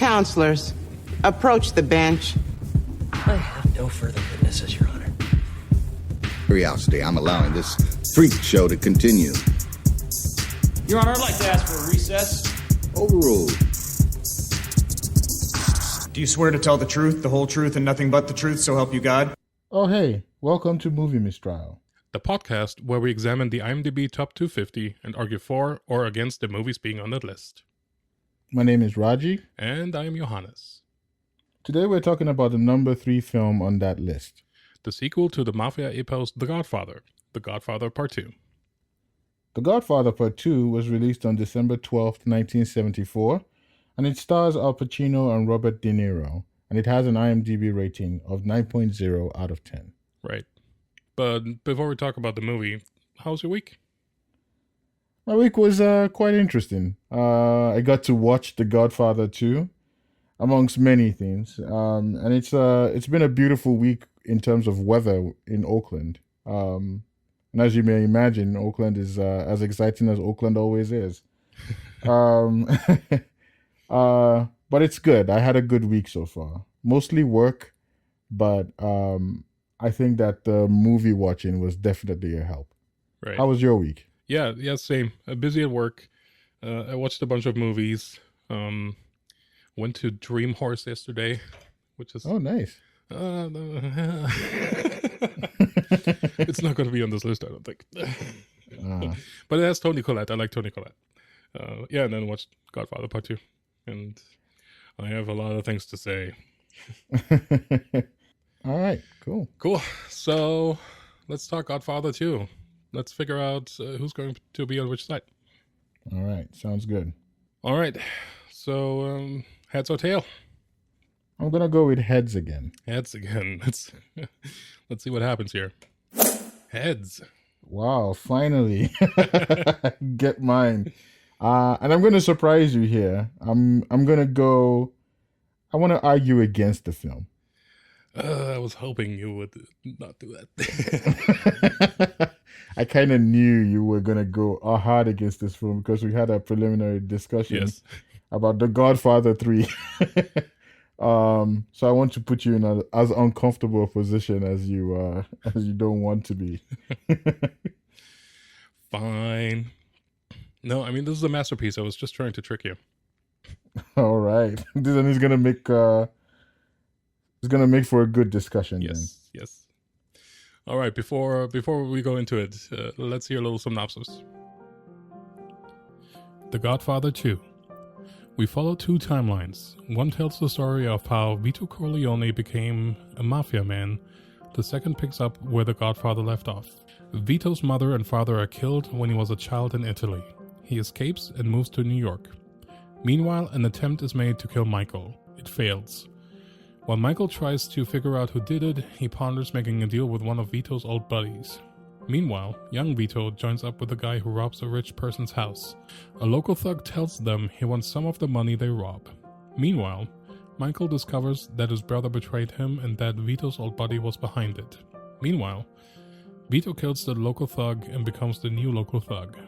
Counselors, approach the bench. I have no further witnesses, Your Honor. Curiosity, I'm allowing this freak show to continue. Your Honor, I'd like to ask for a recess. Overruled. Do you swear to tell the truth, the whole truth, and nothing but the truth, so help you God? Oh, hey, welcome to Movie Mistrial, the podcast where we examine the IMDB Top 250 and argue for or against the movies being on that list. My name is Raji. And I am Johannes. Today we're talking about the number 3 film on that list. The sequel to the mafia epos The Godfather, The Godfather Part 2. The Godfather Part 2 was released on December 12th, 1974, and it stars Al Pacino and Robert De Niro, and it has an IMDB rating of 9.0 out of 10. Right. But before we talk about the movie, how's your week? My week was quite interesting. I got to watch The Godfather 2, amongst many things. And it's been a beautiful week in terms of weather in Oakland. And as you may imagine, Oakland is as exciting as Oakland always is. But it's good. I had a good week so far. Mostly work, but I think that the movie watching was definitely a help. Right. How was your week? Yeah, same. Busy at work. I watched a bunch of movies. Went to Dream Horse yesterday, which is... Oh, nice. It's not going to be on this list, I don't think. But it has Toni Collette. I like Toni Collette. And then watched Godfather Part 2. And I have a lot of things to say. All right, cool. So let's talk Godfather 2. Let's figure out who's going to be on which side. All right, sounds good. All right, so heads or tail? I'm going to go with heads again. Heads again. Let's see what happens here. Heads. Wow, finally. Get mine. And I'm going to surprise you here. I'm going to go... I want to argue against the film. I was hoping you would not do that. I kind of knew you were going to go hard against this film because we had a preliminary discussion about The Godfather 3. So I want to put you in as uncomfortable a position as you don't want to be. Fine. No, I mean, this is a masterpiece. I was just trying to trick you. All right. Then it's gonna make for a good discussion. Yes. All right. Before we go into it, let's hear a little synopsis. The Godfather 2. We follow 2 timelines. One tells the story of how Vito Corleone became a mafia man. The second picks up where The Godfather left off. Vito's mother and father are killed when he was a child in Italy. He escapes and moves to New York. Meanwhile, an attempt is made to kill Michael. It fails. While Michael tries to figure out who did it, he ponders making a deal with one of Vito's old buddies. Meanwhile, young Vito joins up with the guy who robs a rich person's house. A local thug tells them he wants some of the money they rob. Meanwhile, Michael discovers that his brother betrayed him and that Vito's old buddy was behind it. Meanwhile, Vito kills the local thug and becomes the new local thug.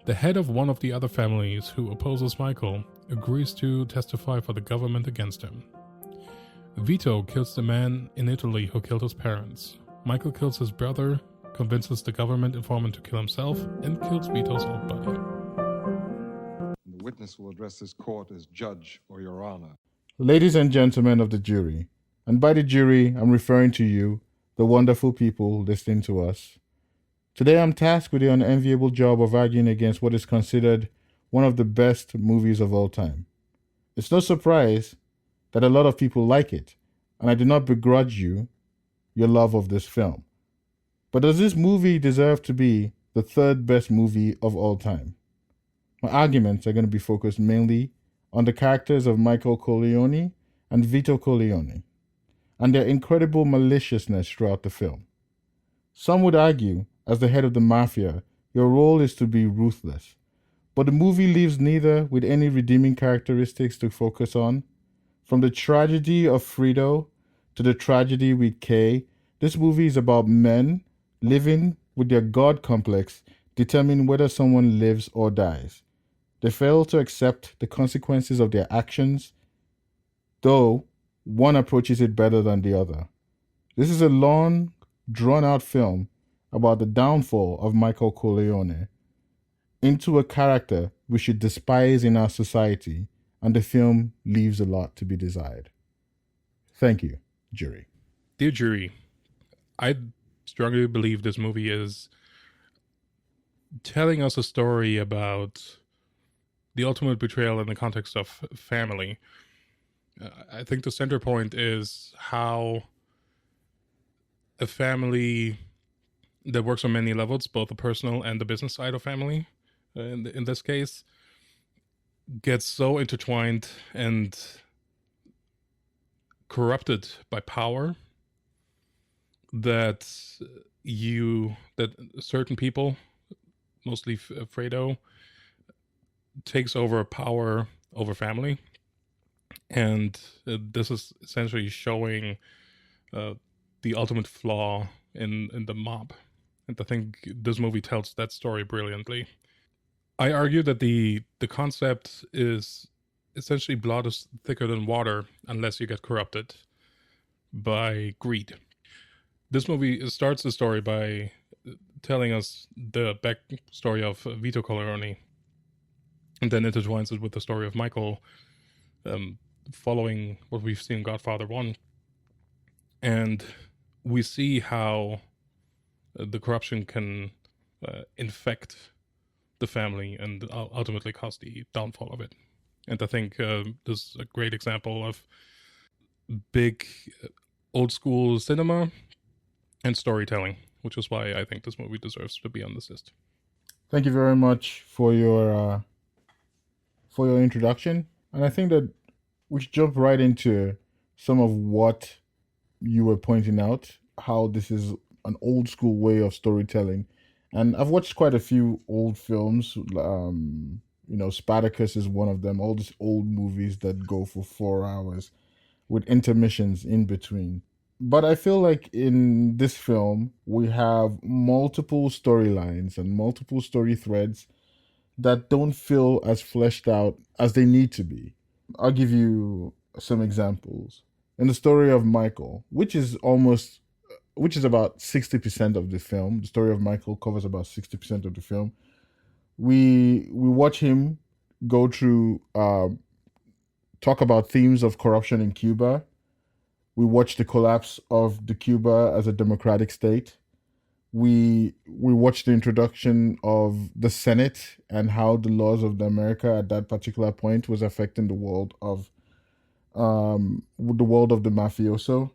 The head of one of the other families who opposes Michael agrees to testify for the government against him. Vito kills the man in Italy who killed his parents. Michael kills his brother, convinces the government informant to kill himself, and kills Vito's old buddy. The witness will address this court as judge or your honor. Ladies and gentlemen of the jury, and by the jury, I'm referring to you, the wonderful people listening to us. Today I'm tasked with the unenviable job of arguing against what is considered one of the best movies of all time. It's no surprise that a lot of people like it, and I do not begrudge you your love of this film. But does this movie deserve to be the 3rd best movie of all time? My arguments are going to be focused mainly on the characters of Michael Corleone and Vito Corleone, and their incredible maliciousness throughout the film. Some would argue, as the head of the mafia, your role is to be ruthless. But the movie leaves neither with any redeeming characteristics to focus on. From the tragedy of Frito to the tragedy with Kay, this movie is about men living with their God complex determine whether someone lives or dies. They fail to accept the consequences of their actions though one approaches it better than the other. This is a long, drawn-out film about the downfall of Michael Corleone into a character we should despise in our society, and the film leaves a lot to be desired. Thank you, jury. Dear jury, I strongly believe this movie is telling us a story about the ultimate betrayal in the context of family. I think the center point is how a family that works on many levels, both the personal and the business side of family, in this case, gets so intertwined and corrupted by power that certain people, mostly Fredo, takes over power over family. And this is essentially showing the ultimate flaw in the mob. And I think this movie tells that story brilliantly. I argue that the concept is essentially blood is thicker than water unless you get corrupted by greed. This movie starts the story by telling us the backstory of Vito Corleone, and then intertwines it with the story of Michael, following what we've seen in Godfather 1. And we see how the corruption can infect the family and ultimately cause the downfall of it. And I think this is a great example of big old school cinema and storytelling, which is why I think this movie deserves to be on this list. Thank you very much for your introduction. And I think that we should jump right into some of what you were pointing out, how this is an old school way of storytelling. And I've watched quite a few old films. Spartacus is one of them. All these old movies that go for 4 hours with intermissions in between. But I feel like in this film, we have multiple storylines and multiple story threads that don't feel as fleshed out as they need to be. I'll give you some examples. In the story of Michael, which is about 60% of the film. The story of Michael covers about 60% of the film. We watch him go through, talk about themes of corruption in Cuba. We watch the collapse of the Cuba as a democratic state. We watch the introduction of the Senate and how the laws of the America at that particular point was affecting the world of the mafioso.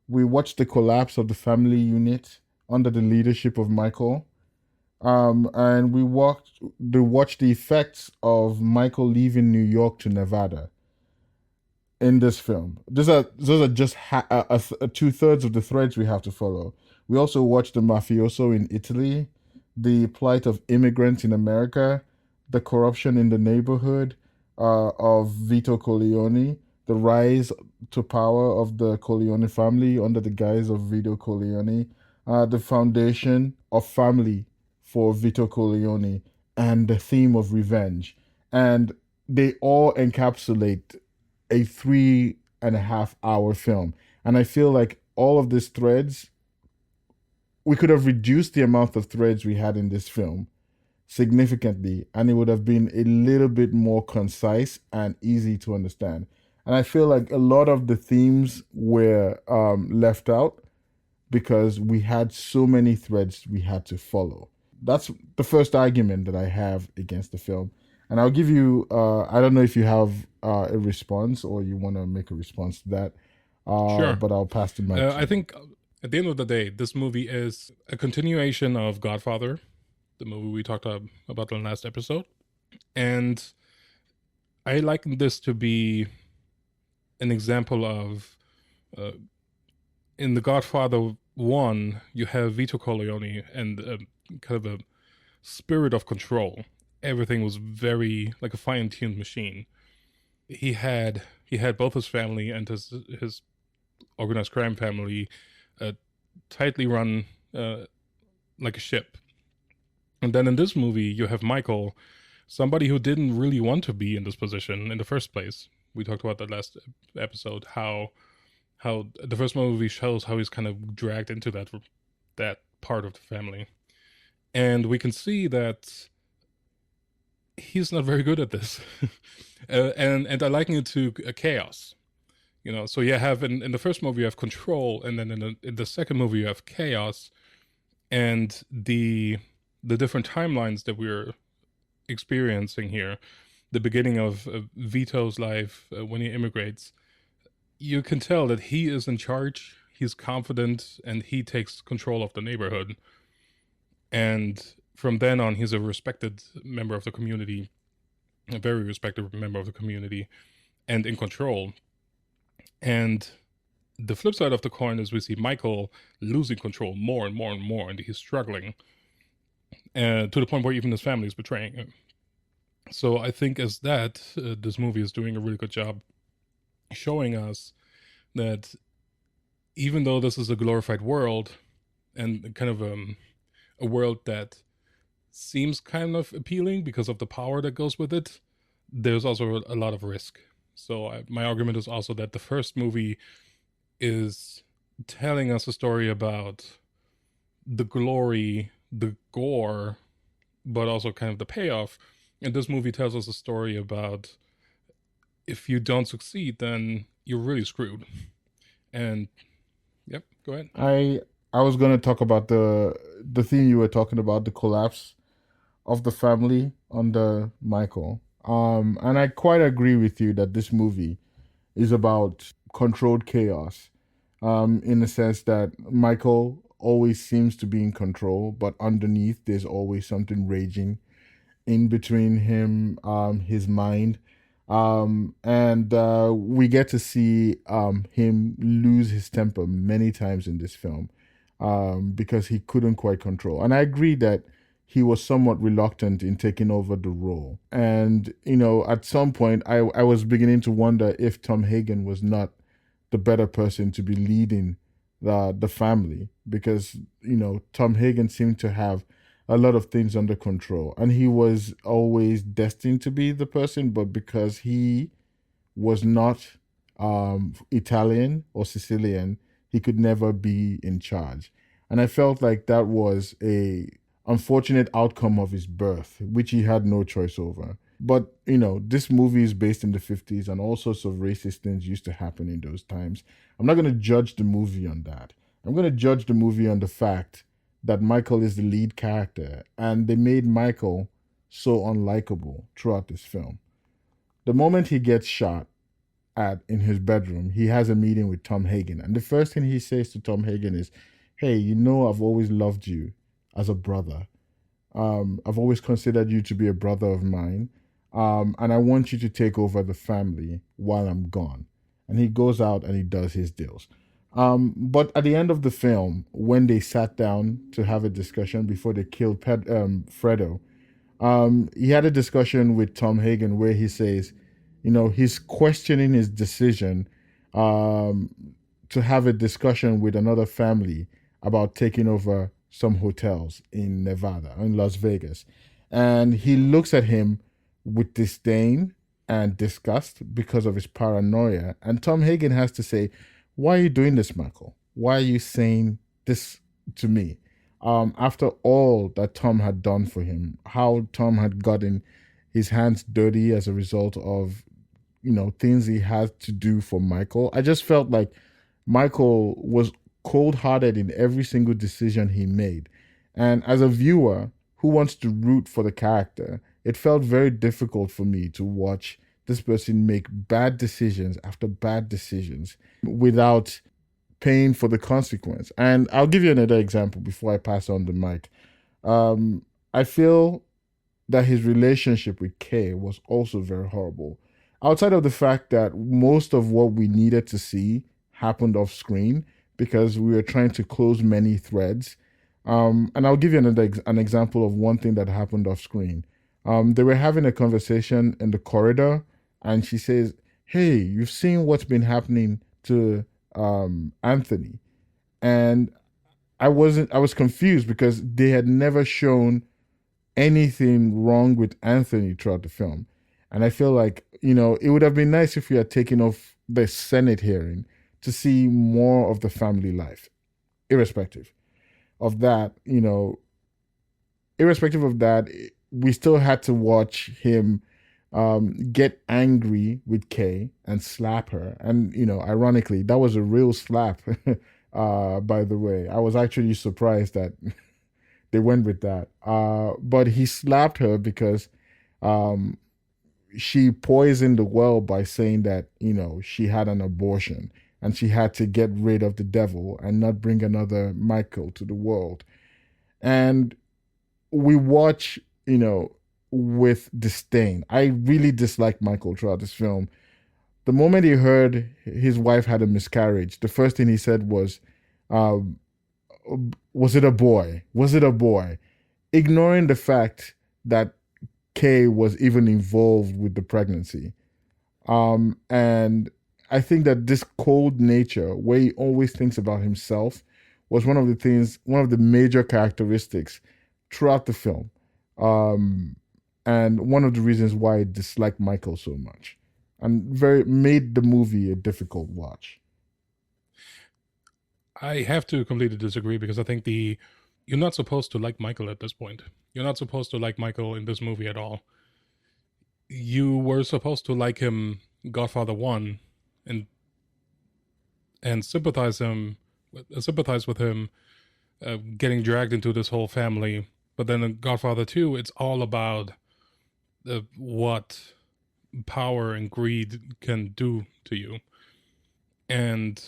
We watched the collapse of the family unit under the leadership of Michael. And we watched the effects of Michael leaving New York to Nevada in this film. Those are just 2/3 of the threads we have to follow. We also watched the mafioso in Italy, the plight of immigrants in America, the corruption in the neighborhood of Vito Corleone, the rise to power of the Corleone family under the guise of Vito Corleone, the foundation of family for Vito Corleone, and the theme of revenge. And they all encapsulate a 3.5-hour film. And I feel like all of these threads, we could have reduced the amount of threads we had in this film significantly, and it would have been a little bit more concise and easy to understand. And I feel like a lot of the themes were left out because we had so many threads we had to follow. That's the first argument that I have against the film. And I'll give you, I don't know if you have a response or you want to make a response to that. Sure. But I'll pass the mic. I think at the end of the day, this movie is a continuation of Godfather, the movie we talked about in the last episode. And I liken this to be an example of, in the Godfather 1, you have Vito Corleone and kind of a spirit of control. Everything was very like a fine-tuned machine. He had both his family and his organized crime family tightly run like a ship. And then in this movie, you have Michael, somebody who didn't really want to be in this position in the first place. We talked about that last episode, how the first movie shows how he's kind of dragged into that part of the family. And we can see that he's not very good at this. And I liken it to chaos. So you have in the first movie you have control, and then in the second movie you have chaos, and the different timelines that we're experiencing here. The beginning of Vito's life when he immigrates, you can tell that he is in charge, he's confident, and he takes control of the neighborhood. And from then on, he's a respected member of the community, a very respected member of the community, and in control. And the flip side of the coin is we see Michael losing control more and more and more, and he's struggling to the point where even his family is betraying him. So I think as that, this movie is doing a really good job showing us that even though this is a glorified world and kind of a world that seems kind of appealing because of the power that goes with it, there's also a lot of risk. So my argument is also that the first movie is telling us a story about the glory, the gore, but also kind of the payoff. And this movie tells us a story about if you don't succeed, then you're really screwed. And yep, go ahead. I was going to talk about the theme you were talking about, the collapse of the family under Michael. And I quite agree with you that this movie is about controlled chaos, in the sense that Michael always seems to be in control, but underneath there's always something raging in between him, his mind. And we get to see him lose his temper many times in this film, because he couldn't quite control. And I agree that he was somewhat reluctant in taking over the role. And, at some point, I was beginning to wonder if Tom Hagen was not the better person to be leading the family, because, Tom Hagen seemed to have a lot of things under control. And he was always destined to be the person, but because he was not Italian or Sicilian, he could never be in charge. And I felt like that was a unfortunate outcome of his birth, which he had no choice over. But, this movie is based in the 50s, and all sorts of racist things used to happen in those times. I'm not going to judge the movie on that. I'm going to judge the movie on the fact that Michael is the lead character, and they made Michael so unlikable throughout this film. The moment he gets shot at in his bedroom, he has a meeting with Tom Hagen, and the first thing he says to Tom Hagen is, "Hey, I've always loved you as a brother. I've always considered you to be a brother of mine, and I want you to take over the family while I'm gone." And he goes out and he does his deals. But at the end of the film, when they sat down to have a discussion before they killed Fredo, he had a discussion with Tom Hagen where he says, he's questioning his decision to have a discussion with another family about taking over some hotels in Nevada, in Las Vegas. And he looks at him with disdain and disgust because of his paranoia. And Tom Hagen has to say, "Why are you doing this, Michael? Why are you saying this to me?" After all that Tom had done for him, how Tom had gotten his hands dirty as a result of, things he had to do for Michael. I just felt like Michael was cold-hearted in every single decision he made. And as a viewer who wants to root for the character, it felt very difficult for me to watch this person make bad decisions after bad decisions without paying for the consequence. And I'll give you another example before I pass on the mic. I feel that his relationship with Kay was also very horrible. Outside of the fact that most of what we needed to see happened off screen because we were trying to close many threads. And I'll give you an example of one thing that happened off screen. They were having a conversation in the corridor, and she says, "Hey, you've seen what's been happening to Anthony." And I was confused because they had never shown anything wrong with Anthony throughout the film. And I feel like, it would have been nice if we had taken off the Senate hearing to see more of the family life, irrespective of that, we still had to watch him get angry with Kay and slap her. And, ironically, that was a real slap, by the way. I was actually surprised that they went with that. But he slapped her because she poisoned the well by saying that, she had an abortion and she had to get rid of the devil and not bring another Michael to the world. And we watch, with disdain. I really disliked Michael throughout this film. The moment he heard his wife had a miscarriage, the first thing he said was it a boy? Was it a boy? Ignoring the fact that Kay was even involved with the pregnancy. And I think that this cold nature, where he always thinks about himself, was one of the major characteristics throughout the film. And one of the reasons why I dislike Michael so much. And made the movie a difficult watch. I have to completely disagree because I think you're not supposed to like Michael at this point. You're not supposed to like Michael in this movie at all. You were supposed to like him Godfather 1 and sympathize with him getting dragged into this whole family. But then in Godfather 2, it's all about what power and greed can do to you. And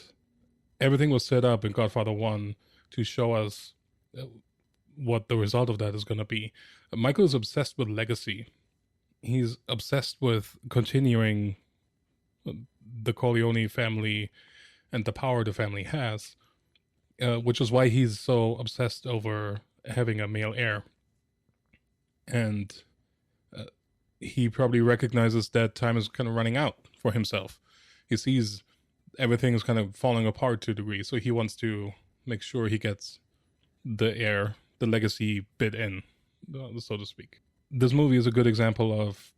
everything was set up in Godfather 1 to show us what the result of that is going to be. Michael is obsessed with legacy. He's obsessed with continuing the Corleone family and the power the family has, which is why he's so obsessed over having a male heir. And he probably recognizes that time is kind of running out for himself. He sees everything is kind of falling apart to a degree, so he wants to make sure he gets the heir, the legacy bit in, so to speak. This movie is a good example of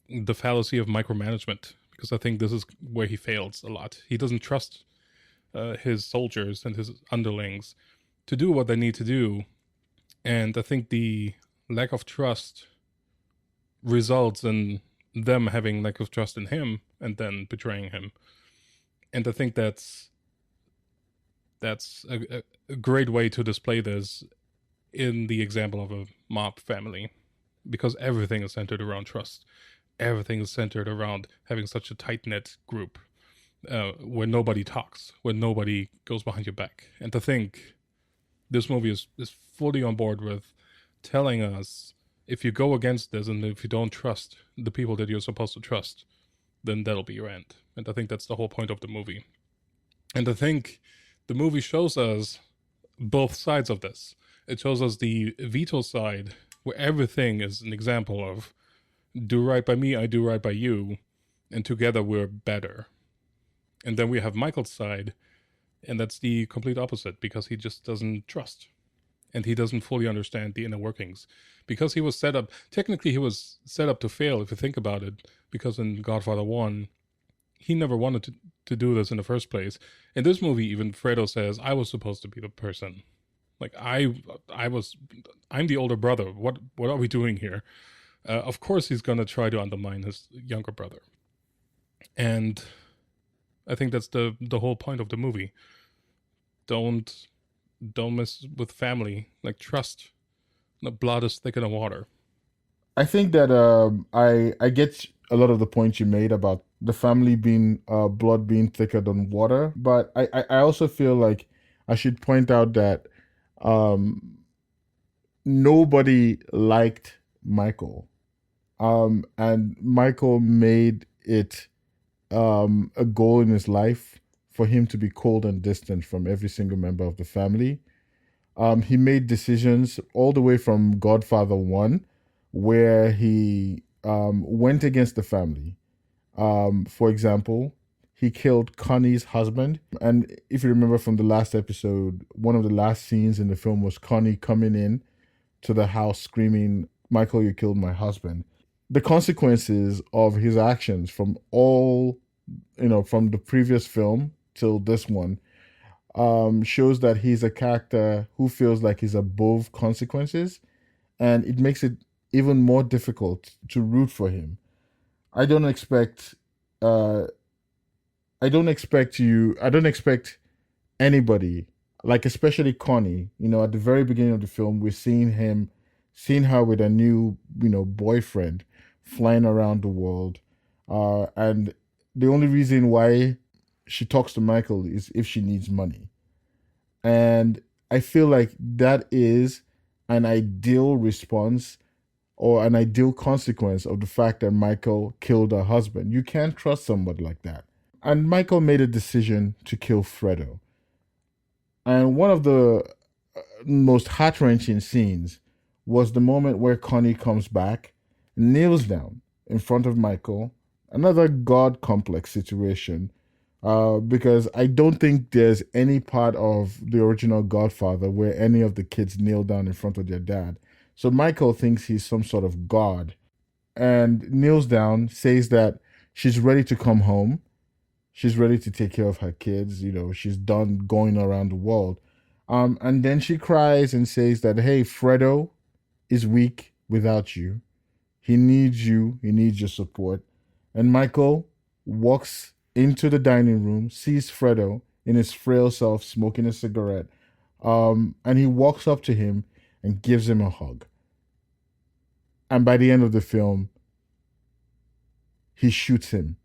the fallacy of micromanagement, because I think this is where he fails a lot. He doesn't trust his soldiers and his underlings to do what they need to do. And I think the lack of trust results in them having lack of trust in him and then betraying him. And I think that's a great way to display this in the example of a mob family, because everything is centered around trust. Everything is centered around having such a tight-knit group where nobody talks, where nobody goes behind your back. And to think this movie is fully on board with telling us, if you go against this and if you don't trust the people that you're supposed to trust, then that'll be your end. And I think that's the whole point of the movie. And I think the movie shows us both sides of this. It shows us the Vito side, where everything is an example of do right by me, I do right by you, and together we're better. And then we have Michael's side, and that's the complete opposite, because he just doesn't trust. And he doesn't fully understand the inner workings. Because he was set up, technically he was set up to fail, if you think about it, because in Godfather 1, he never wanted to do this in the first place. In this movie, even Fredo says, I was supposed to be the person. Like, I'm the older brother. What are we doing here? Of course he's going to try to undermine his younger brother. And I think that's the whole point of the movie. Don't mess with family. Like, trust. The blood is thicker than water. I think that I get a lot of the points you made about the family being blood being thicker than water, but I also feel like I should point out that nobody liked Michael, and Michael made it a goal in his life for him to be cold and distant from every single member of the family. He made decisions all the way from Godfather 1, where he went against the family. For example, he killed Connie's husband. And if you remember from the last episode, one of the last scenes in the film was Connie coming in to the house screaming, "Michael, you killed my husband." the consequences of his actions from all, from the previous film till this one, shows that he's a character who feels like he's above consequences, and it makes it even more difficult to root for him. I don't expect, uh, I don't expect anybody, like especially Connie. At the very beginning of the film, we're seeing her with a new, boyfriend, flying around the world, and the only reason why she talks to Michael is if she needs money. And I feel like that is an ideal response or an ideal consequence of the fact that Michael killed her husband. You can't trust somebody like that. And Michael made a decision to kill Fredo. And one of the most heart wrenching scenes was the moment where Connie comes back, kneels down in front of Michael. Another God complex situation, because I don't think there's any part of the original Godfather where any of the kids kneel down in front of their dad. So Michael thinks he's some sort of God and kneels down, says that she's ready to come home. She's ready to take care of her kids. She's done going around the world. And then she cries and says that, hey, Fredo is weak without you. He needs you. He needs your support. And Michael walks into the dining room, sees Fredo in his frail self smoking a cigarette. And he walks up to him and gives him a hug. And by the end of the film, he shoots him.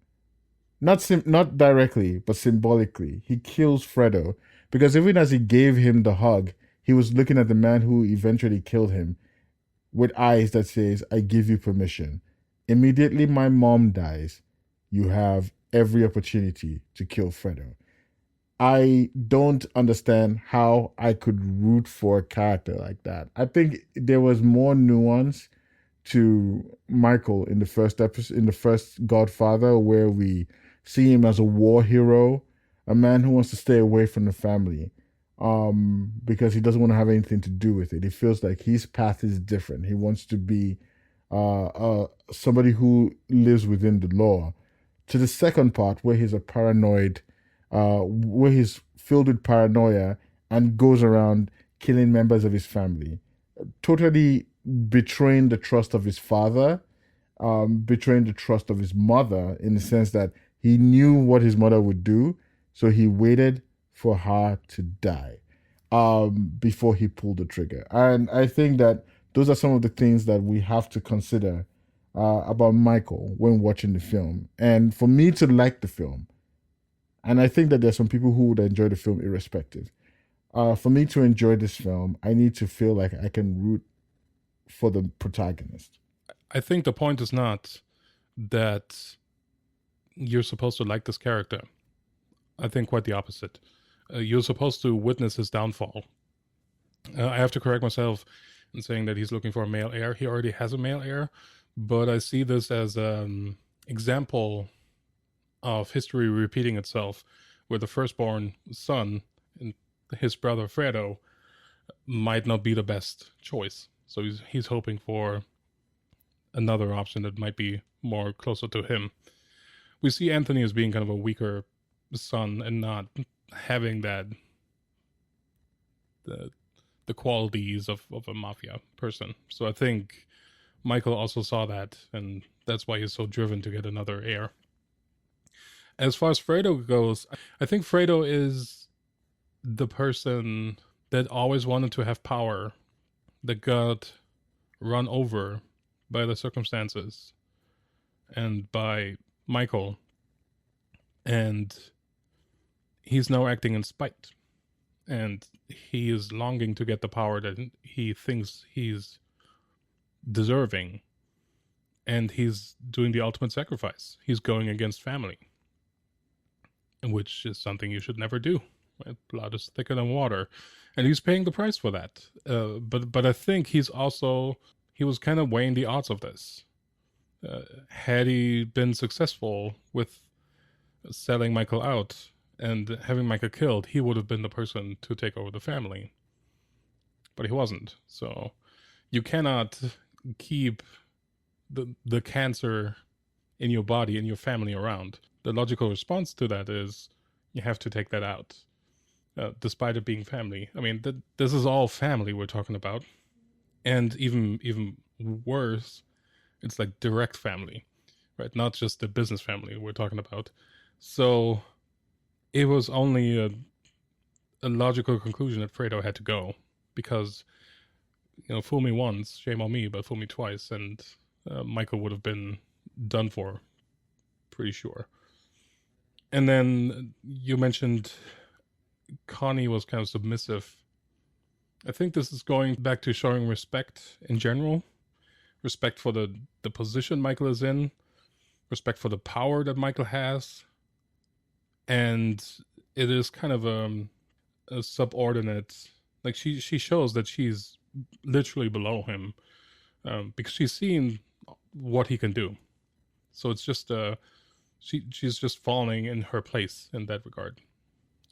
Not directly, but symbolically. He kills Fredo because even as he gave him the hug, he was looking at the man who eventually killed him with eyes that says, I give you permission. Immediately my mom dies, you have every opportunity to kill Fredo. I don't understand how I could root for a character like that. I think there was more nuance to Michael in the first episode, in the first Godfather, where we see him as a war hero, a man who wants to stay away from the family, because he doesn't want to have anything to do with it. He feels like his path is different. He wants to be somebody who lives within the law. To the second part, where he's a paranoid, where he's filled with paranoia and goes around killing members of his family, totally betraying the trust of his father, betraying the trust of his mother, in the sense that he knew what his mother would do, so he waited for her to die before he pulled the trigger. And I think that those are some of the things that we have to consider about Michael when watching the film. And for me to like the film, and I think that there's some people who would enjoy the film irrespective. For me to enjoy this film, I need to feel like I can root for the protagonist. I think the point is not that you're supposed to like this character. I think quite the opposite. You're supposed to witness his downfall. I have to correct myself in saying that he's looking for a male heir. He already has a male heir, but I see this as an example of history repeating itself, where the firstborn son, his brother Fredo, might not be the best choice. So he's hoping for another option that might be more closer to him. We see Anthony as being kind of a weaker son and not having the qualities of a mafia person. So I think Michael also saw that, and that's why he's so driven to get another heir. As far as Fredo goes, I think Fredo is the person that always wanted to have power, that got run over by the circumstances and by Michael, and he's now acting in spite, and he is longing to get the power that he thinks he's deserving, and he's doing the ultimate sacrifice. He's going against family, which is something you should never do. Right? Blood is thicker than water, and he's paying the price for that. But I think he was kind of weighing the odds of this. Had he been successful with selling Michael out and having Michael killed, he would have been the person to take over the family. But he wasn't. So you cannot keep the cancer in your body, in your family around. The logical response to that is you have to take that out, despite it being family. I mean, this is all family we're talking about. And even worse, it's like direct family, right? Not just the business family we're talking about. So it was only a logical conclusion that Fredo had to go, because, fool me once, shame on me, but fool me twice, and Michael would have been done for, pretty sure. And then you mentioned Connie was kind of submissive. I think this is going back to showing respect in general. Respect for the position Michael is in. Respect for the power that Michael has. And it is kind of a subordinate. Like, she shows that she's literally below him. Because she's seen what he can do. So it's just, she's just falling in her place in that regard.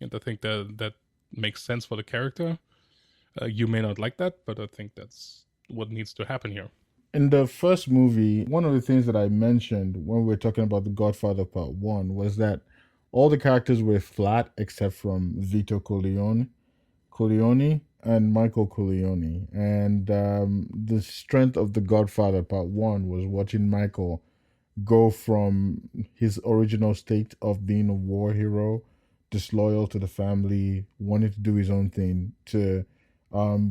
And I think that makes sense for the character. You may not like that, but I think that's what needs to happen here. In the first movie, one of the things that I mentioned when we were talking about The Godfather Part 1 was that all the characters were flat except from Vito Corleone and Michael Corleone. And the strength of The Godfather Part 1 was watching Michael go from his original state of being a war hero, disloyal to the family, wanting to do his own thing, to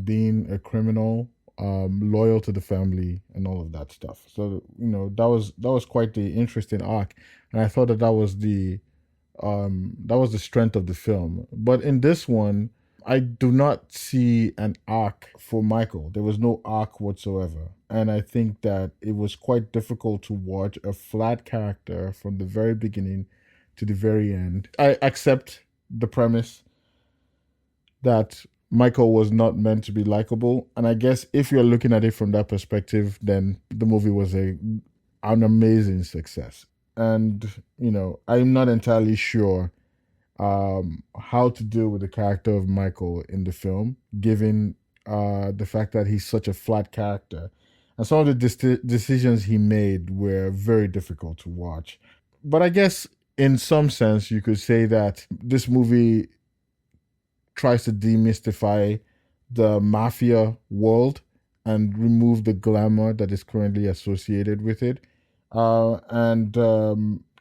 being a criminal, loyal to the family, and all of that stuff. So that was quite the interesting arc, and I thought that was the strength of the film. But in this one, I do not see an arc for Michael. There was no arc whatsoever, and I think that it was quite difficult to watch a flat character from the very beginning to the very end. I accept the premise that Michael was not meant to be likable. And I guess if you're looking at it from that perspective, then the movie was an amazing success. And, I'm not entirely sure how to deal with the character of Michael in the film, given the fact that he's such a flat character. And some of the decisions he made were very difficult to watch. But I guess in some sense, you could say that this movie tries to demystify the mafia world and remove the glamour that is currently associated with it, and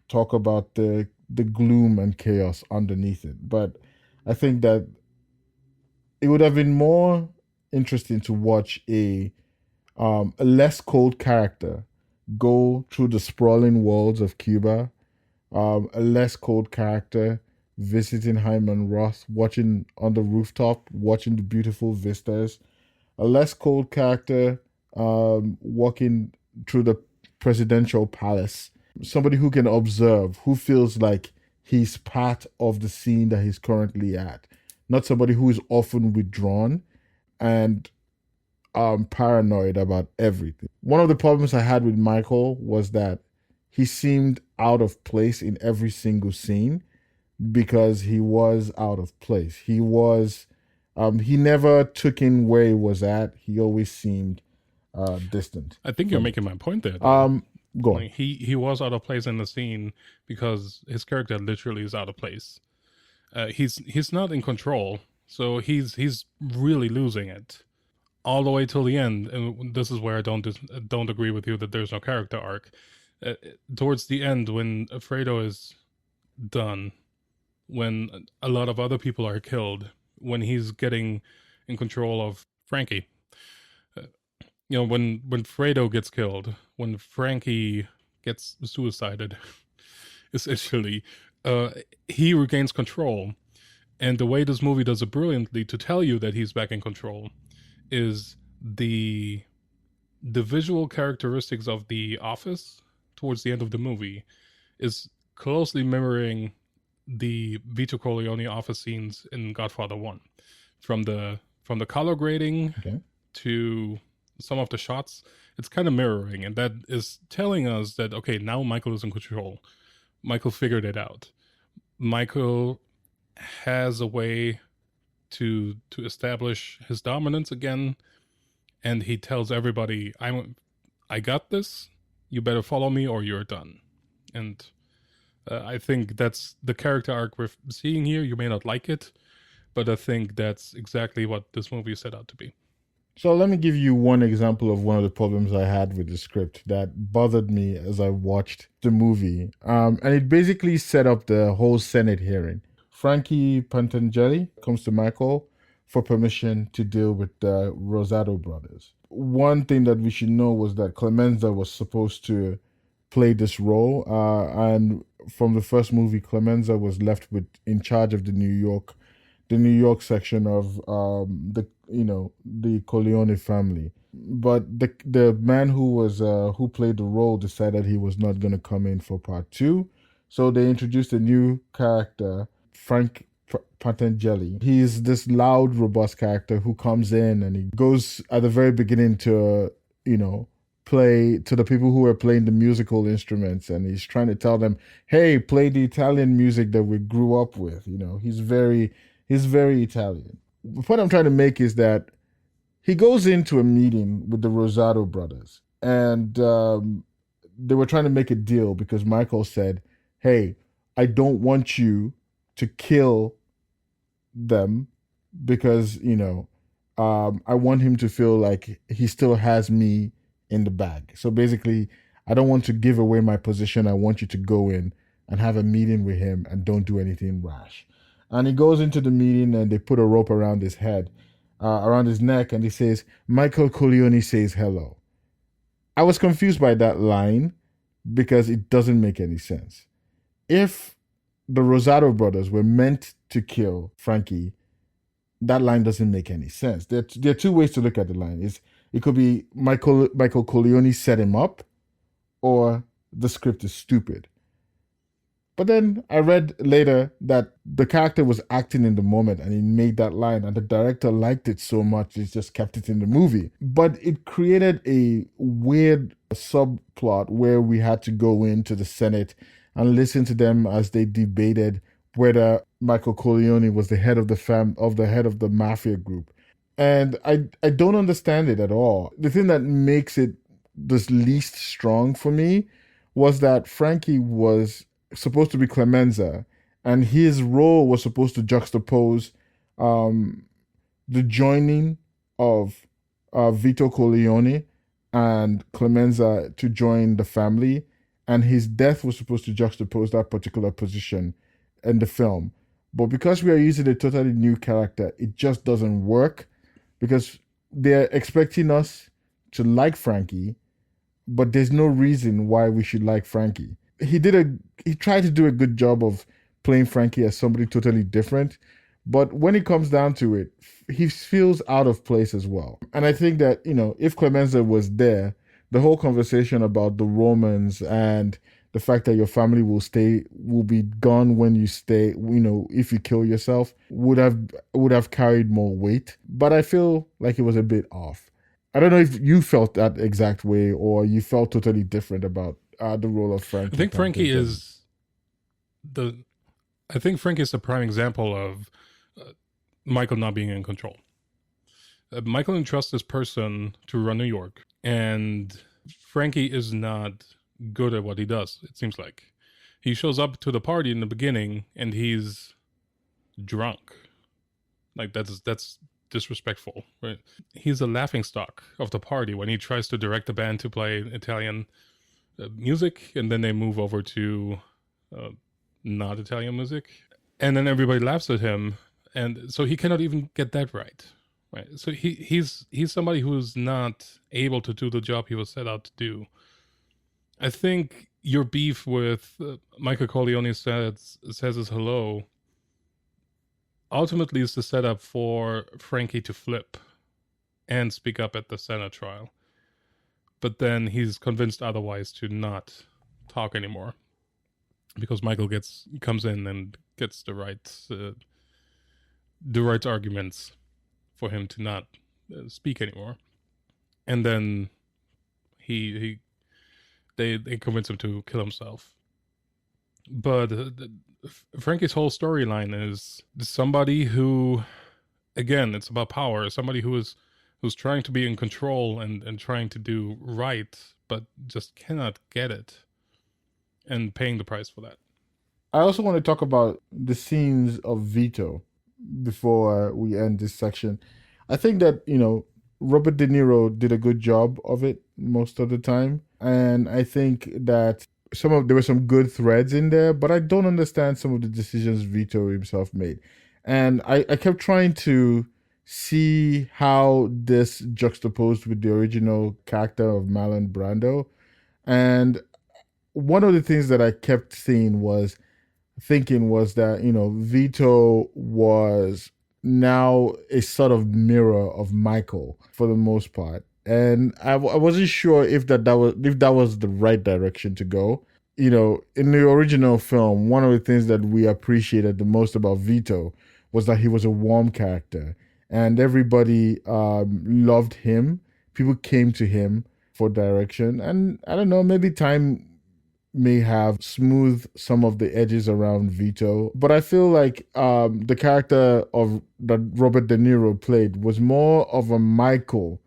talk about the gloom and chaos underneath it. But I think that it would have been more interesting to watch a less cold character go through the sprawling worlds of Cuba, a less cold character visiting Hyman Roth, watching on the rooftop, watching the beautiful vistas. A less cold character walking through the presidential palace. Somebody who can observe, who feels like he's part of the scene that he's currently at. Not somebody who is often withdrawn and paranoid about everything. One of the problems I had with Michael was that he seemed out of place in every single scene, because he was out of place. He was, he never took in where he was at. He always seemed distant. I think you're making my point there. Go on. Like, he was out of place in the scene because his character literally is out of place. He's not in control, so he's really losing it all the way till the end. And this is where I don't agree with you that there's no character arc. Towards the end, when Fredo is done, when a lot of other people are killed, when he's getting in control of Frankie, when Fredo gets killed, when Frankie gets suicided, essentially, he regains control. And the way this movie does it brilliantly to tell you that he's back in control is the visual characteristics of the office towards the end of the movie is closely mirroring the Vito Corleone office scenes in Godfather 1. From the color grading to some of the shots, it's kind of mirroring, and that is telling us that, okay, now Michael is in control. Michael figured it out. Michael has a way to establish his dominance again, and he tells everybody, I got this, you better follow me or you're done. And I think that's the character arc we're seeing here. You may not like it, but I think that's exactly what this movie set out to be. So let me give you one example of one of the problems I had with the script that bothered me as I watched the movie. And it basically set up the whole Senate hearing. Frankie Pantangeli comes to Michael for permission to deal with the Rosado brothers. One thing that we should know was that Clemenza was supposed to play this role. And from the first movie, Clemenza was left in charge of the New York section of the Corleone family. But the man who played the role decided he was not going to come in for part 2, so they introduced a new character, Frank Pantangeli. He's this loud, robust character who comes in and he goes at the very beginning to play to the people who are playing the musical instruments, and he's trying to tell them, hey, play the Italian music that we grew up with. He's very Italian. The point I'm trying to make is that he goes into a meeting with the Rosado brothers, and they were trying to make a deal because Michael said, hey, I don't want you to kill them because, I want him to feel like he still has me in the bag. So basically, I don't want to give away my position. I want you to go in and have a meeting with him and don't do anything rash. And he goes into the meeting and they put a rope around his head, around his neck, and he says, Michael Corleone says hello. I was confused by that line because it doesn't make any sense. If the Rosado brothers were meant to kill Frankie, that line doesn't make any sense. There are two ways to look at the line. It could be Michael Corleone set him up, or the script is stupid. But then I read later that the character was acting in the moment and he made that line, and the director liked it so much he just kept it in the movie. But it created a weird subplot where we had to go into the Senate and listen to them as they debated whether Michael Corleone was the head of the mafia group. And I don't understand it at all. The thing that makes it the least strong for me was that Frankie was supposed to be Clemenza, and his role was supposed to juxtapose the joining of Vito Corleone and Clemenza to join the family, and his death was supposed to juxtapose that particular position in the film. But because we are using a totally new character, it just doesn't work, because they're expecting us to like Frankie, but there's no reason why we should like Frankie. He tried to do a good job of playing Frankie as somebody totally different, but when it comes down to it, he feels out of place as well. And I think that, if Clemenza was there, the whole conversation about the Romans and the fact that your family will be gone when you stay, if you kill yourself, would have carried more weight. But I feel like it was a bit off. I don't know if you felt that exact way or you felt totally different about the role of Frankie. I think Frankie is the prime example of Michael not being in control. Michael entrusts this person to run New York, and Frankie is not good at what he does, it seems like. He shows up to the party in the beginning and he's drunk. Like, that's disrespectful, right? He's a laughingstock of the party when he tries to direct the band to play Italian music, and then they move over to not Italian music, and then everybody laughs at him, and so he cannot even get that right. So he's somebody who's not able to do the job he was set out to do. I think your beef with Michael Corleone says his hello ultimately is the setup for Frankie to flip and speak up at the Senate trial. But then he's convinced otherwise to not talk anymore, because Michael comes in and gets the right arguments for him to not speak anymore, and then they convince him to kill himself. But Frankie's whole storyline is somebody who, again, it's about power. Somebody who's trying to be in control and trying to do right, but just cannot get it, and paying the price for that. I also want to talk about the scenes of Vito before we end this section. I think that, Robert De Niro did a good job of it most of the time. And I think that there were some good threads in there, but I don't understand some of the decisions Vito himself made. And I kept trying to see how this juxtaposed with the original character of Marlon Brando. And one of the things that I kept thinking was that, Vito was now a sort of mirror of Michael for the most part. And I wasn't sure if that was the right direction to go. In the original film, one of the things that we appreciated the most about Vito was that he was a warm character, and everybody loved him. People came to him for direction, and I don't know, maybe time may have smoothed some of the edges around Vito, but I feel like the character that Robert De Niro played was more of a Michael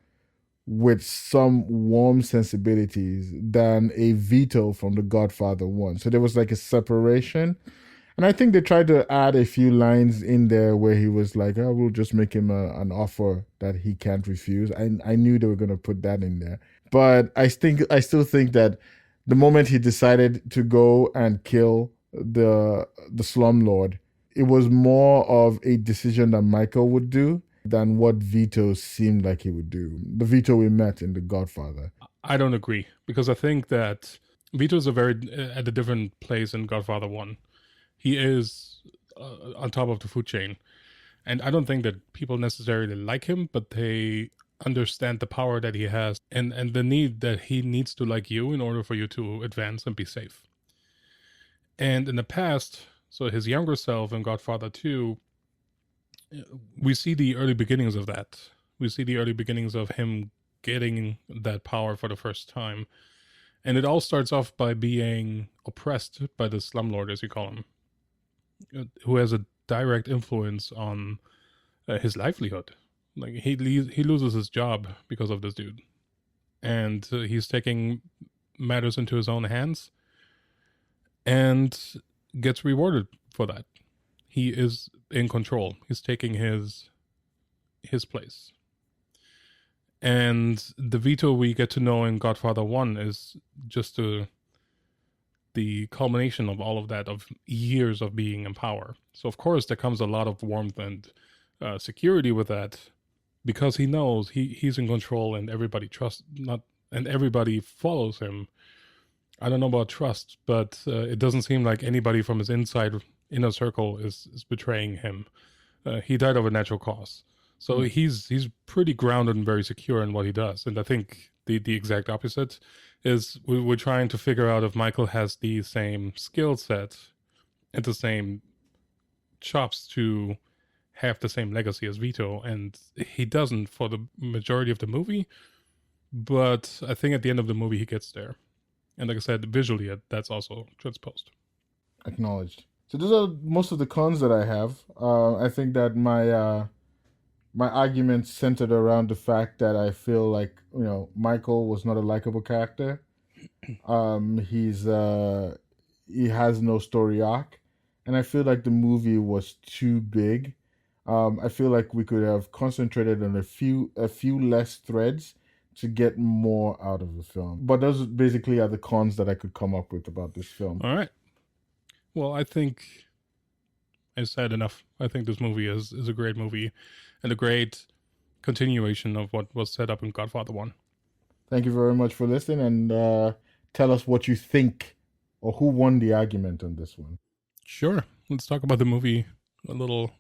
with some warm sensibilities than a Vito from the Godfather 1. So there was like a separation. And I think they tried to add a few lines in there where he was like, "Oh, we'll just make him an offer that he can't refuse." I knew they were going to put that in there. But I still think that the moment he decided to go and kill the slumlord, it was more of a decision that Michael would do than what Vito seemed like he would do. The Vito we met in The Godfather. I don't agree, because I think that Vito's at a different place in Godfather 1. He is on top of the food chain. And I don't think that people necessarily like him, but they understand the power that he has and the need that he needs to like you in order for you to advance and be safe. And in the past, so his younger self in Godfather 2, we see the early beginnings of that. We see the early beginnings of him getting that power for the first time. And it all starts off by being oppressed by the slumlord, as you call him, who has a direct influence on his livelihood. Like he loses his job because of this dude, and he's taking matters into his own hands, and gets rewarded for that. He is in control. He's taking his place. And the Vito we get to know in Godfather 1 is just the culmination of all of that, of years of being in power. So of course there comes a lot of warmth and security with that, because he knows he's in control and everybody everybody follows him. I don't know about trust, but it doesn't seem like anybody from his inner circle is betraying him. He died of a natural cause. So he's pretty grounded and very secure in what he does. And I think the exact opposite is we're trying to figure out if Michael has the same skill set and the same chops to have the same legacy as Vito, and he doesn't for the majority of the movie. But I think at the end of the movie he gets there. And like I said, visually that's also transposed. Acknowledged. So those are most of the cons that I have. I think that my argument centered around the fact that I feel like, Michael was not a likable character. He has no story arc, and I feel like the movie was too big. I feel like we could have concentrated on a few less threads to get more out of the film. But those basically are the cons that I could come up with about this film. All right. Well, I think I said enough. I think this movie is a great movie and a great continuation of what was set up in Godfather 1. Thank you very much for listening, and tell us what you think, or who won the argument on this one. Sure. Let's talk about the movie a little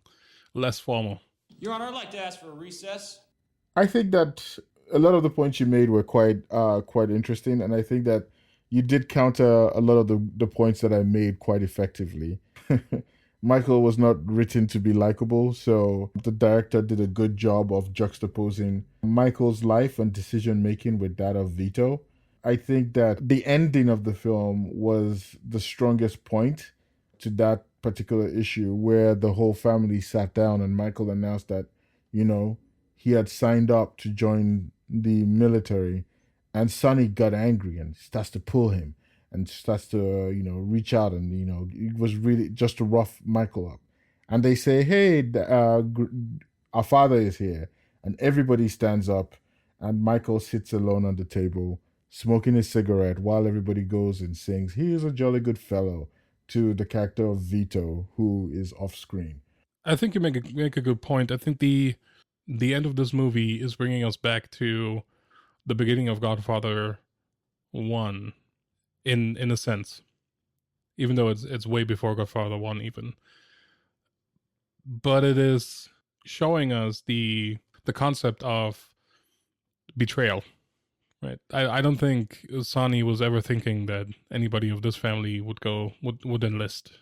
less formal. Your Honor, I'd like to ask for a recess. I think that a lot of the points you made were quite interesting, and I think that you did counter a lot of the points that I made quite effectively. Michael was not written to be likable, so the director did a good job of juxtaposing Michael's life and decision-making with that of Vito. I think that the ending of the film was the strongest point to that particular issue, where the whole family sat down and Michael announced that, he had signed up to join the military, And Sonny got angry and starts to pull him and starts to reach out, and it was really just to rough Michael up. And they say, "Hey, our father is here," and everybody stands up, and Michael sits alone on the table, smoking his cigarette, while everybody goes and sings, "He is a jolly good fellow," to the character of Vito, who is off screen. I think you make a good point. I think the end of this movie is bringing us back to the beginning of Godfather 1 in a sense, even though it's way before Godfather 1 even. But it is showing us the concept of betrayal, right? I don't think Sonny was ever thinking that anybody of this family would enlist,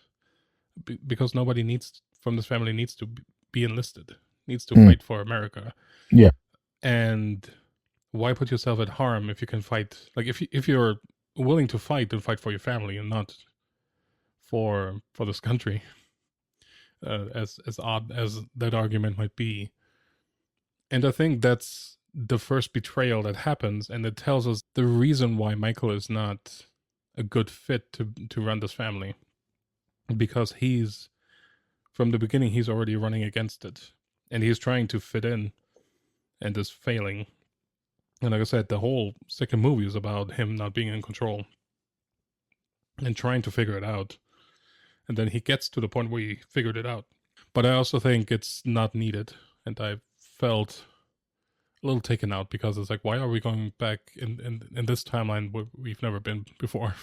because nobody from this family needs to be enlisted, needs to fight for America. Yeah. And why put yourself at harm if you can fight? Like if you're willing to fight, then fight for your family and not for this country. As odd as that argument might be. And I think that's the first betrayal that happens, and it tells us the reason why Michael is not a good fit to run this family. Because from the beginning, he's already running against it. And he's trying to fit in and is failing. And like I said, the whole second movie is about him not being in control and trying to figure it out. And then he gets to the point where he figured it out. But I also think it's not needed. And I felt a little taken out, because it's like, why are we going back in this timeline where we've never been before?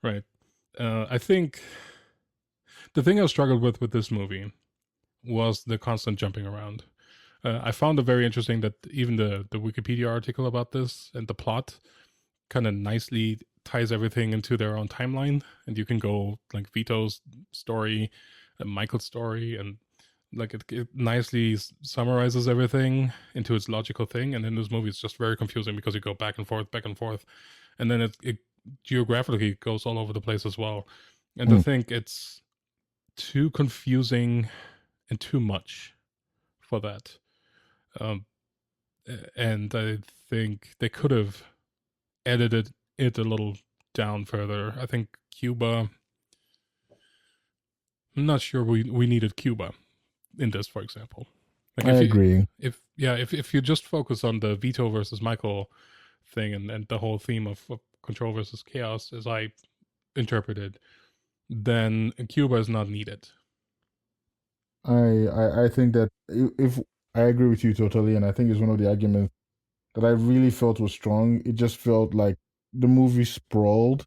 Right. I think the thing I struggled with this movie was the constant jumping around. I found it very interesting that even the Wikipedia article about this and the plot kind of nicely ties everything into their own timeline, and you can go like Vito's story, Michael's story, and like it nicely summarizes everything into its logical thing. And in this movie, it's just very confusing because you go back and forth, and then it geographically goes all over the place as well. And I think it's too confusing and too much for that. And I think they could have edited it a little down further. I think Cuba, I'm not sure we needed Cuba in this, for example. Like I agree. If you just focus on the Vito versus Michael thing and the whole theme of control versus chaos, as I interpreted, then Cuba is not needed. I think that if I agree with you totally, and I think it's one of the arguments that I really felt was strong. It just felt like the movie sprawled,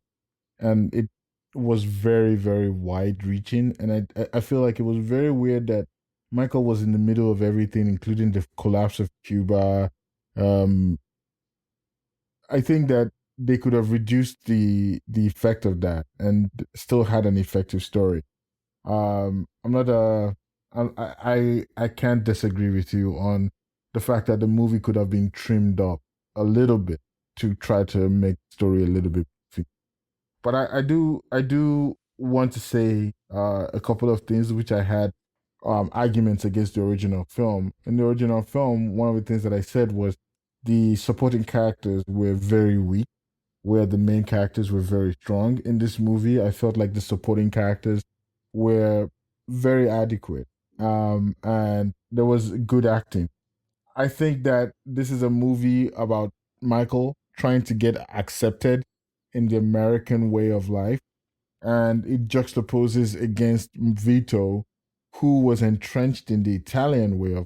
and it was very, very wide reaching. And I feel like it was very weird that Michael was in the middle of everything, including the collapse of Cuba. I think that they could have reduced the effect of that and still had an effective story. I'm not I can't disagree with you on the fact that the movie could have been trimmed up a little bit to try to make the story a little bit. But I do want to say a couple of things which I had arguments against the original film. In the original film, one of the things that I said was the supporting characters were very weak, where the main characters were very strong. In this movie, I felt like the supporting characters were very adequate, and there was good acting. I think that this is a movie about Michael trying to get accepted in the American way of life, and it juxtaposes against Vito, who was entrenched in the Italian way of.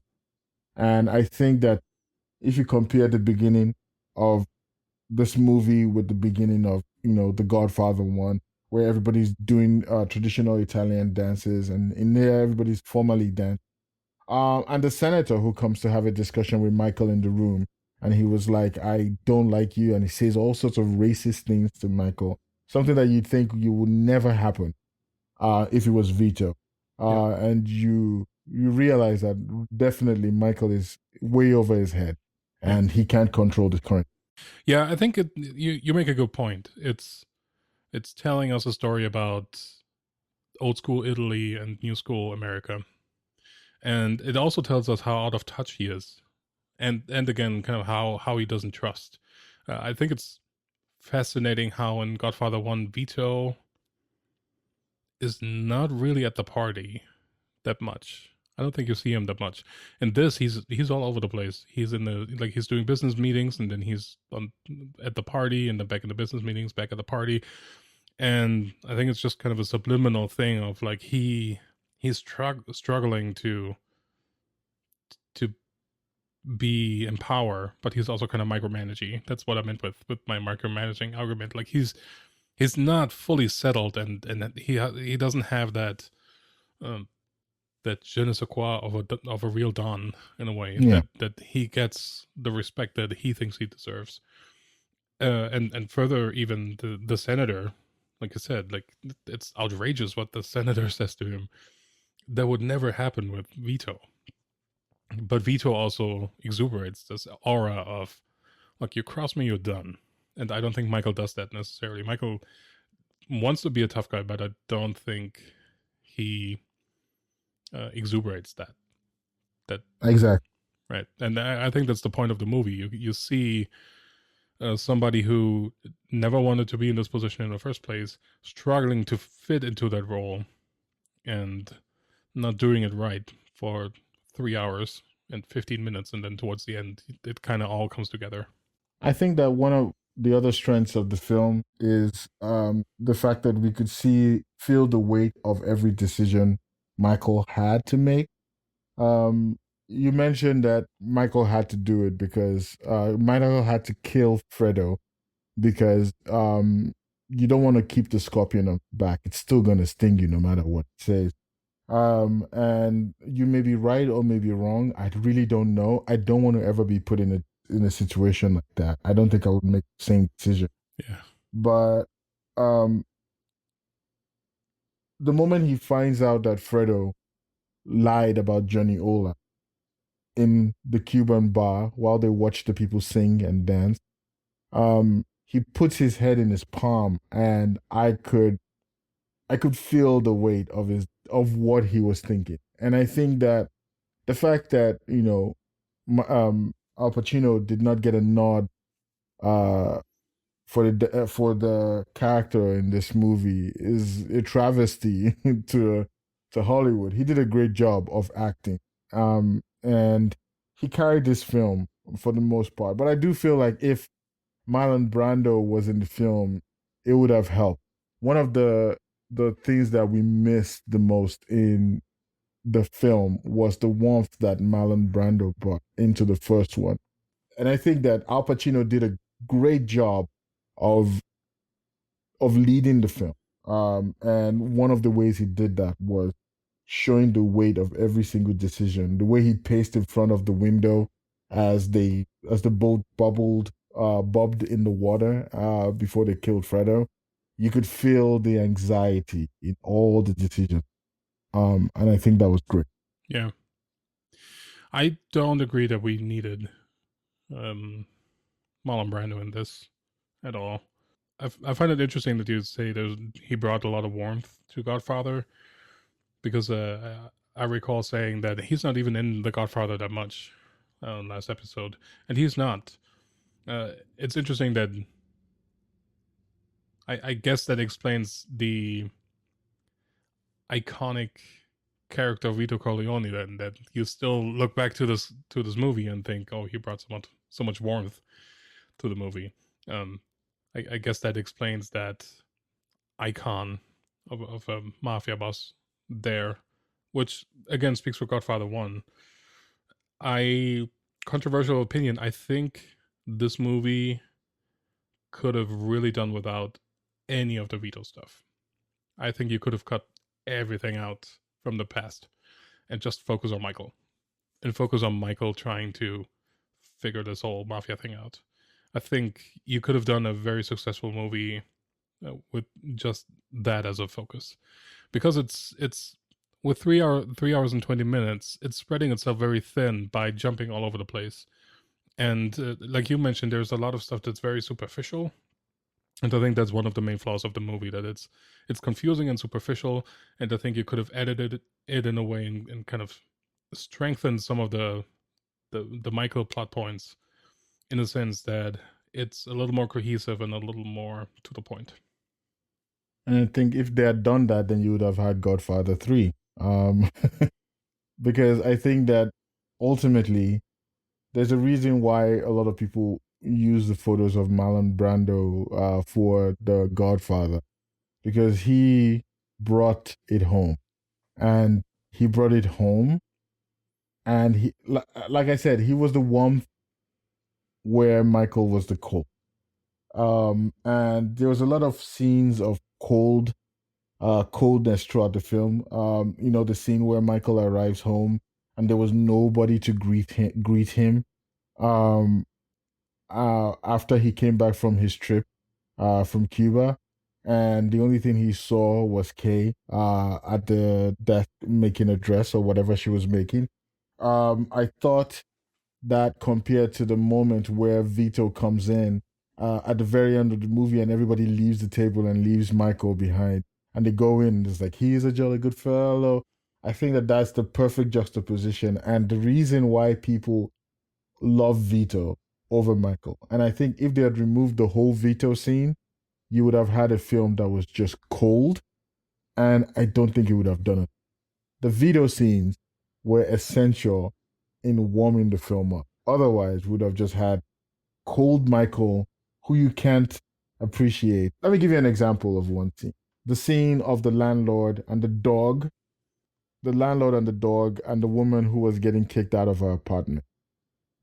And I think that if you compare the beginning of this movie with the beginning of the Godfather one, where everybody's doing traditional Italian dances, and in there everybody's formally dancing. And the senator who comes to have a discussion with Michael in the room, and he was like, "I don't like you," and he says all sorts of racist things to Michael, something that you'd think you would never happen if it was Vito. And you realize that definitely Michael is way over his head, and he can't control the current. Yeah, I think you make a good point. It's telling us a story about old school Italy and new school America. And it also tells us how out of touch he is. And again, kind of how he doesn't trust. I think it's fascinating how in Godfather 1, Vito is not really at the party that much. I don't think you see him that much. In this, he's all over the place. He's in he's doing business meetings, and then he's at the party, and then back in the business meetings, back at the party. And I think it's just kind of a subliminal thing of like he's struggling to be in power, but he's also kind of micromanaging. That's what I meant with my micromanaging argument. Like he's not fully settled, and he doesn't have that that je ne sais quoi of a real Don in a way. Yeah. That he gets the respect that he thinks he deserves. And further, even the senator, like I said, like it's outrageous what the senator says to him. That would never happen with Vito. But Vito also exuberates this aura of, like, you cross me, you're done. And I don't think Michael does that necessarily. Michael wants to be a tough guy, but I don't think he exuberates that. Exactly. Right. And I think that's the point of the movie. You see somebody who never wanted to be in this position in the first place, struggling to fit into that role and not doing it right for 3 hours and 15 minutes. And then towards the end, it kind of all comes together. I think that one of the other strengths of the film is the fact that we could feel the weight of every decision Michael had to make. You mentioned that Michael had to do it because Michael had to kill Fredo because you don't want to keep the scorpion back. It's still going to sting you no matter what it says. And you may be right or may be wrong. I really don't know. I don't want to ever be put in a situation like that. I don't think I would make the same decision. Yeah. But the moment he finds out that Fredo lied about Johnny Ola in the Cuban bar while they watch the people sing and dance, he puts his head in his palm, and I could feel the weight of what he was thinking. And I think that the fact that Al Pacino did not get a nod for the character in this movie is a travesty to Hollywood. He did a great job of acting, and he carried this film for the most part. But I do feel like if Marlon Brando was in the film, it would have helped. One of the things that we missed the most in the film was the warmth that Marlon Brando brought into the first one. And I think that Al Pacino did a great job of leading the film. And one of the ways he did that was showing the weight of every single decision. The way he paced in front of the window as the boat bobbed in the water before they killed Fredo. You could feel the anxiety in all the decisions. And I think that was great. Yeah. I don't agree that we needed Marlon Brando in this at all. I find it interesting that you say he brought a lot of warmth to Godfather, because I recall saying that he's not even in The Godfather that much last episode, and he's not. It's interesting that I guess that explains the iconic character of Vito Corleone, then, that you still look back to this movie and think, oh, he brought so much warmth to the movie. I guess that explains that icon of a mafia boss there, which again speaks for Godfather 1. Controversial opinion, I think this movie could have really done without any of the Vito stuff. I think you could have cut everything out from the past and just focus on Michael. And focus on Michael trying to figure this whole mafia thing out. I think you could have done a very successful movie with just that as a focus. Because it's with 3 hours and 20 minutes, it's spreading itself very thin by jumping all over the place. And like you mentioned, there's a lot of stuff that's very superficial. And I think that's one of the main flaws of the movie, that it's confusing and superficial. And I think you could have edited it in a way and kind of strengthened some of the Michael plot points, in the sense that it's a little more cohesive and a little more to the point. And I think if they had done that, then you would have had Godfather 3. Because I think that ultimately there's a reason why a lot of people use the photos of Marlon Brando for the Godfather, because he brought it home, and he brought it home, and like I said, he was the warmth where Michael was the cold. And there was a lot of scenes of coldness throughout the film. The scene where Michael arrives home and there was nobody to greet him. Um, After he came back from his trip, from Cuba, and the only thing he saw was Kay, at the desk making a dress or whatever she was making. I thought that compared to the moment where Vito comes in at the very end of the movie and everybody leaves the table and leaves Michael behind, and they go in and it's like, he's a jolly good fellow. I think that that's the perfect juxtaposition and the reason why people love Vito over Michael. And I think if they had removed the whole Vito scene, you would have had a film that was just cold, and I don't think it would have done it. The Vito scenes were essential in warming the film up. Otherwise, would have just had cold Michael, who you can't appreciate. Let me give you an example of one scene. The scene of the landlord and the dog, and the woman who was getting kicked out of her apartment.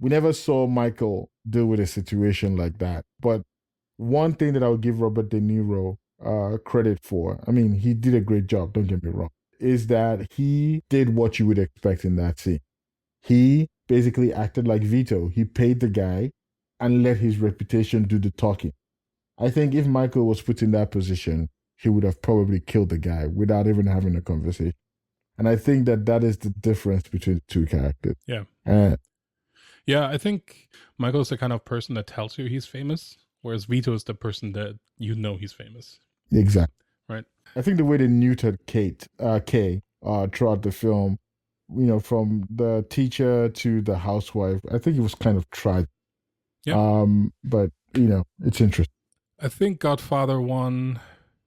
We never saw Michael deal with a situation like that. But one thing that I would give Robert De Niro credit for, I mean, he did a great job, don't get me wrong, is that he did what you would expect in that scene. He basically acted like Vito. He paid the guy and let his reputation do the talking. I think if Michael was put in that position, he would have probably killed the guy without even having a conversation. And I think that that is the difference between the two characters. Yeah. And Yeah, I think Michael's the kind of person that tells you he's famous, whereas Vito is the person that you know he's famous. exactly. Right. I think the way they neutered Kay, throughout the film, from the teacher to the housewife, I think it was kind of tragic. Yeah. But it's interesting. I think Godfather 1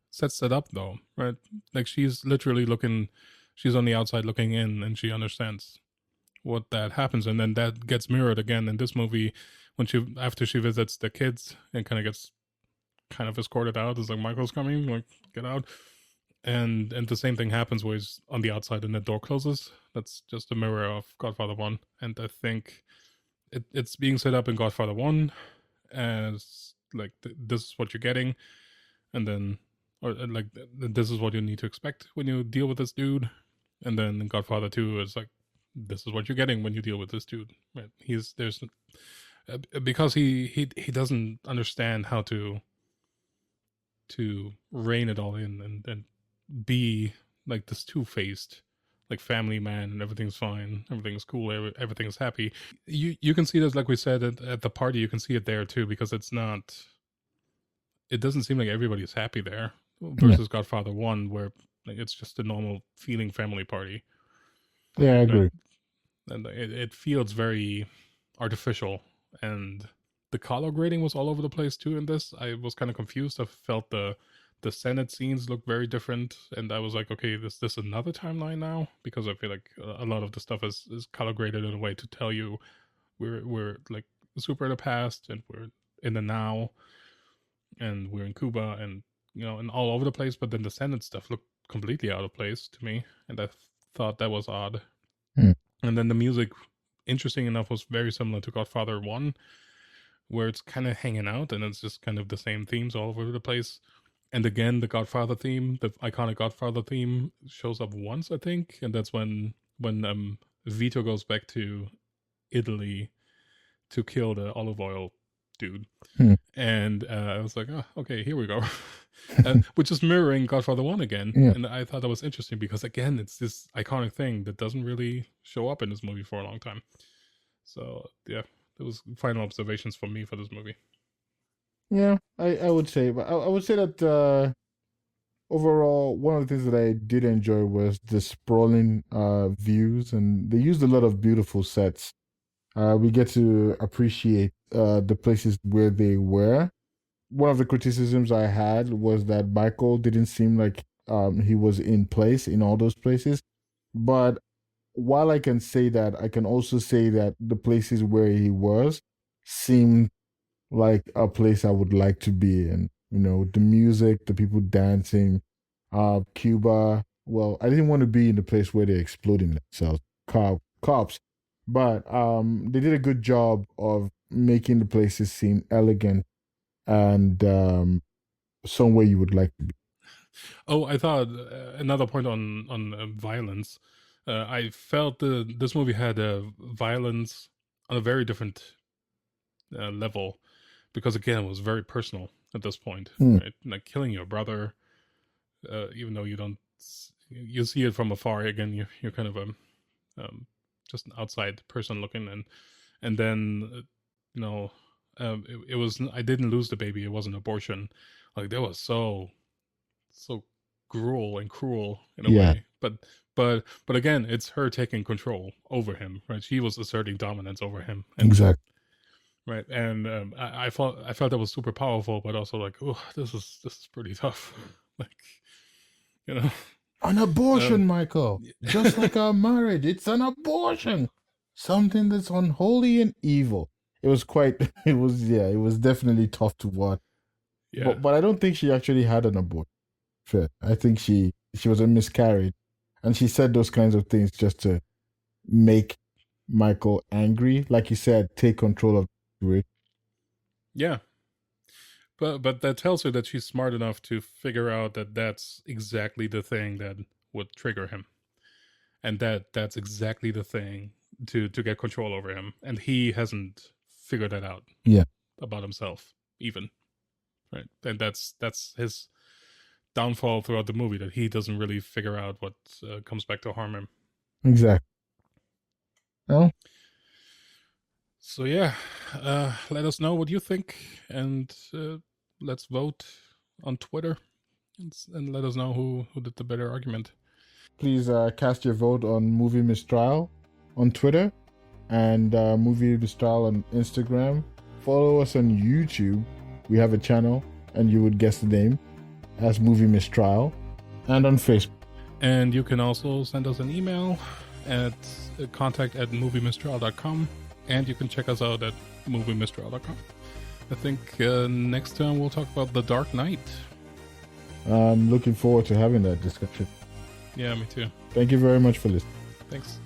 sets that up though, right? Like she's literally she's on the outside looking in and she understands what that happens. And then that gets mirrored again in this movie when after she visits the kids and kind of gets escorted out. It's like, Michael's coming, like, get out. And the same thing happens where he's on the outside and the door closes. That's just a mirror of Godfather 1. And I think it's being set up in Godfather 1 as like, this is what you're getting. And then, this is what you need to expect when you deal with this dude. And then in Godfather 2 is like, this is what you're getting when you deal with this dude. Right? Because he doesn't understand how to rein it all in and be like this two-faced, like, family man, and everything's fine, everything's cool, everything's happy. You can see this, like we said, at the party. You can see it there too, because it doesn't seem like everybody's happy there versus Godfather 1, where like it's just a normal feeling family party. Yeah, I agree. And it feels very artificial, and the color grading was all over the place too in this. I was kind of confused. I felt the Senate scenes looked very different, and I was like, okay, is this another timeline now? Because I feel like a lot of the stuff is color graded in a way to tell you we're like super in the past and we're in the now, and we're in Cuba, and and all over the place. But then the Senate stuff looked completely out of place to me, and I thought that was odd. And then the music, interesting enough, was very similar to Godfather 1, where it's kind of hanging out and it's just kind of the same themes all over the place. And again, the Godfather theme, the iconic Godfather theme, shows up once, I think, and that's when Vito goes back to Italy to kill the olive oil dude. And I was like, oh, okay, here we go. Which is mirroring Godfather 1 again. And I thought that was interesting because, again, it's this iconic thing that doesn't really show up in this movie for a long time. So, yeah, that was final observations from me for this movie. Yeah, I would say. But I would say that overall, one of the things that I did enjoy was the sprawling views, and they used a lot of beautiful sets We get to appreciate the places where they were. One of the criticisms I had was that Michael didn't seem like he was in place in all those places. But while I can say that, I can also say that the places where he was seemed like a place I would like to be in. You know, the music, the people dancing, Cuba. Well, I didn't want to be in the place where they're exploding themselves, cops. But they did a good job of making the places seem elegant and somewhere you would like to be. Oh, I thought another point on violence. I felt this movie had violence on a very different level, because again, it was very personal at this point, right? Like killing your brother, even though you don't, you see it from afar. Again, you're kind of just an outside person looking, and then it was, I didn't lose the baby. It was an abortion. Like, that was so gruel and cruel in a way. But again, it's her taking control over him, right? She was asserting dominance over him. And, Exactly. right. And I felt that was super powerful, but also like, oh, this is pretty tough. Like, you know, An abortion, Michael. Just like our marriage, it's an abortion. Something that's unholy and evil. It was it was definitely tough to watch. yeah. But I don't think she actually had an abortion. Fair. I think she was a miscarriage. And she said those kinds of things just to make Michael angry. Like you said, take control of the situation. Yeah. But that tells her that she's smart enough to figure out that that's exactly the thing that would trigger him, and that's exactly the thing to get control over him, and he hasn't figured that out. Yeah. About himself, even, right? And that's his downfall throughout the movie, that he doesn't really figure out what comes back to harm him. Exactly. Well, so yeah, let us know what you think, and let's vote on Twitter, and let us know who did the better argument. please cast your vote on Movie Mistrial on Twitter and Movie Mistrial on Instagram. Follow us on YouTube. We have a channel, and you would guess the name, as Movie Mistrial, and on Facebook. And you can also send us an email at contact@moviemistrial.com, and you can check us out at moviemistrial.com. I think next time we'll talk about The Dark Knight. I'm looking forward to having that discussion. Yeah, me too. Thank you very much for listening. Thanks.